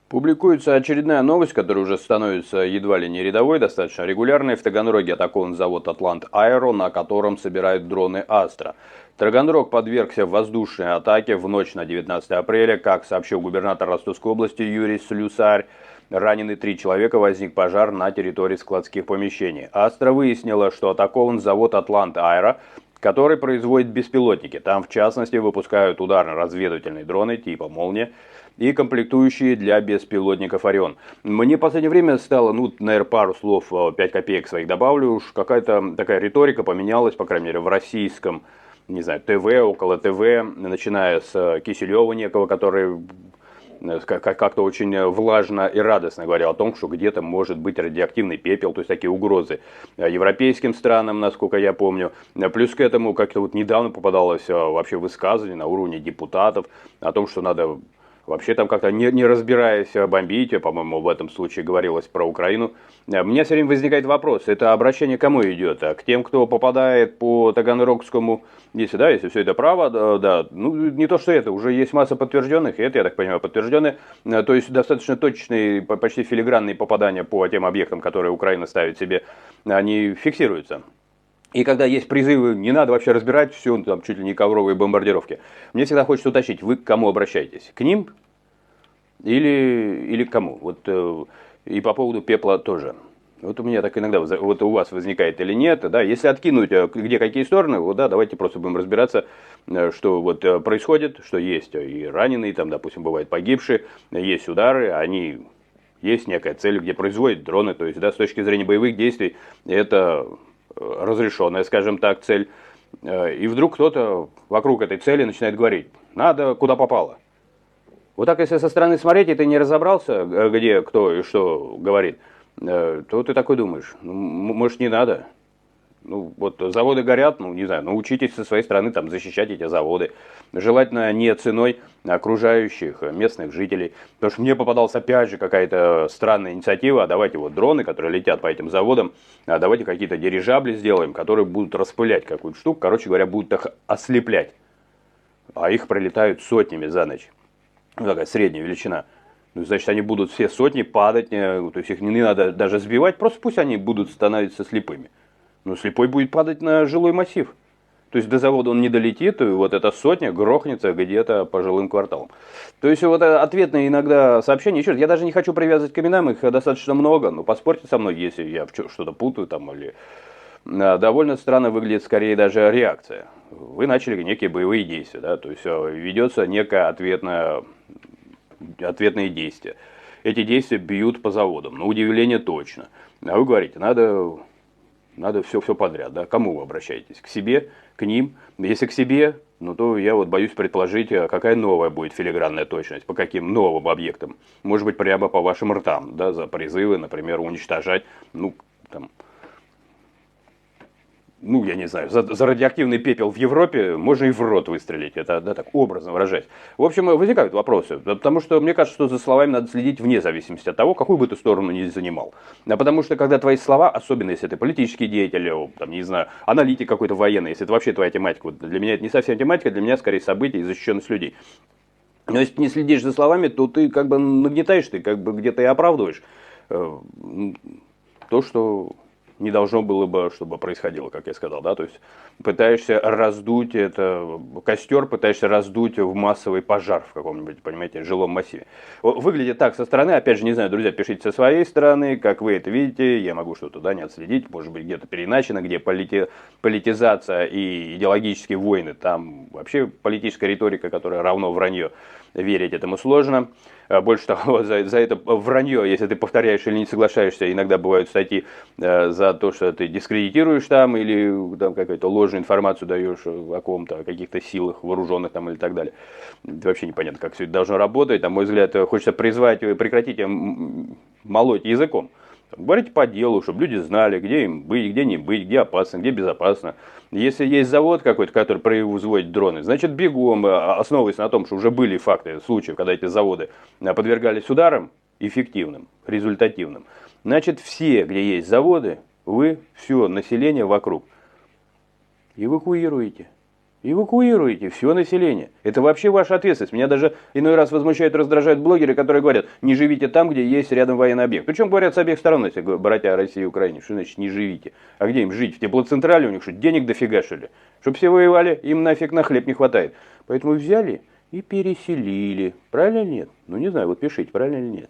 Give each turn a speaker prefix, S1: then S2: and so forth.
S1: Публикуется очередная новость, которая уже становится едва ли не рядовой, достаточно регулярной. В Таганроге атакован завод «Атлант Аэро», на котором собирают дроны «Астра». Таганрог подвергся воздушной атаке в ночь на 19 апреля. Как сообщил губернатор Ростовской области Юрий Слюсарь, ранены 3 человека, возник пожар на территории складских помещений. «Астра» выяснила, что атакован завод «Атлант Аэро», который производит беспилотники. Там, в частности, выпускают ударно-разведывательные дроны типа «Молния» и комплектующие для беспилотников «Орион». Мне в последнее время стало, наверное, пару слов, 5 копеек своих добавлю, уж какая-то такая риторика поменялась, по крайней мере, в российском, не знаю, ТВ, около ТВ, начиная с Киселева некого, который как-то очень влажно и радостно говорил о том, что где-то может быть радиоактивный пепел, то есть такие угрозы европейским странам, насколько я помню. Плюс к этому как-то вот недавно попадалось вообще высказывание на уровне депутатов о том, что надо вообще там как-то не разбираясь бомбить, по-моему, в этом случае говорилось про Украину. У меня все время возникает вопрос, это обращение к кому идет? К тем, кто попадает по Таганрогскому, если все это право, да, не то что это, уже есть масса подтвержденных, и это, я так понимаю, подтвержденные, то есть достаточно точные, почти филигранные попадания по тем объектам, которые Украина ставит себе, они фиксируются. И когда есть призывы, не надо вообще разбирать все, там чуть ли не ковровые бомбардировки. Мне всегда хочется уточнить, вы к кому обращаетесь? К ним или к кому? И по поводу пепла тоже. Вот у меня так иногда, вот у вас возникает или нет, да, если откинуть, где какие стороны, вот, да, давайте просто будем разбираться, что вот происходит, что есть и раненые, там, допустим, бывают погибшие, есть удары, есть некая цель, где производят дроны, то есть, да, с точки зрения боевых действий, это разрешенная, скажем так, цель. И вдруг кто-то вокруг этой цели начинает говорить, надо куда попало. Вот так, если со стороны смотреть, и ты не разобрался, где кто и что говорит, то ты такой думаешь, может, не надо. Вот заводы горят, не знаю, научитесь со своей стороны там защищать эти заводы. Желательно не ценой окружающих местных жителей. Потому что мне попадалась опять же какая-то странная инициатива, давайте вот дроны, которые летят по этим заводам, давайте какие-то дирижабли сделаем, которые будут распылять какую-то штуку, короче говоря, будут их ослеплять. А их пролетают сотнями за ночь. Такая средняя величина. Значит, они будут все сотни падать, то есть их не надо даже сбивать, просто пусть они будут становиться слепыми. Но слепой будет падать на жилой массив. То есть до завода он не долетит, и вот эта сотня грохнется где-то по жилым кварталам. То есть вот ответные иногда сообщения, еще раз, я даже не хочу привязывать к именам, их достаточно много, но поспорьте со мной, если я что-то путаю там или... Довольно странно выглядит скорее даже реакция. Вы начали некие боевые действия, да, то есть ведется некое ответные действия. Эти действия бьют по заводам, на удивление точно. А вы говорите, надо все подряд, да? Кому вы обращаетесь? К себе, к ним? Если к себе, то я вот боюсь предположить, какая новая будет филигранная точность, по каким новым объектам. Может быть, прямо по вашим ртам, да, за призывы, например, уничтожать, я не знаю, за радиоактивный пепел в Европе можно и в рот выстрелить, это, да, так образно выражать. В общем, возникают вопросы, потому что мне кажется, что за словами надо следить вне зависимости от того, какую бы ты сторону ни занимал. Потому что, когда твои слова, особенно если ты политический деятель, там, не знаю, аналитик какой-то военный, если это вообще твоя тематика, вот для меня это не совсем тематика, для меня скорее события и защищенность людей. Но если ты не следишь за словами, то ты как бы нагнетаешь, ты как бы где-то и оправдываешь то, что не должно было бы, чтобы происходило, как я сказал, да, то есть пытаешься раздуть костер, пытаешься раздуть в массовый пожар в каком-нибудь, понимаете, жилом массиве. Выглядит так со стороны, опять же, не знаю, друзья, пишите со своей стороны, как вы это видите, я могу что-то, да, не отследить, может быть, где-то переиначено, где политизация и идеологические войны, там вообще политическая риторика, которая равно вранье, верить этому сложно. Больше того, за это вранье, если ты повторяешь или не соглашаешься, иногда бывают статьи за то, что ты дискредитируешь там, или там какую-то ложную информацию даешь о ком-то, о каких-то силах вооруженных там или так далее. Это вообще непонятно, как все это должно работать. На мой взгляд, хочется призвать, прекратите молоть языком. Говорите по делу, чтобы люди знали, где им быть, где не быть, где опасно, где безопасно. Если есть завод какой-то, который производит дроны, значит бегом, основываясь на том, что уже были факты случаев, когда эти заводы подвергались ударам эффективным, результативным. Значит, все, где есть заводы, вы все население вокруг эвакуируете. Эвакуируйте все население. Это вообще ваша ответственность. Меня даже иной раз возмущают, раздражают блогеры, которые говорят, не живите там, где есть рядом военный объект. Причем говорят с обеих сторон, если братья России и Украине. Что значит не живите? А где им жить? В теплоцентрале у них что, денег дофига что ли? Чтоб все воевали, им нафиг на хлеб не хватает. Поэтому взяли и переселили. Правильно или нет? Ну не знаю, вот пишите, правильно или нет.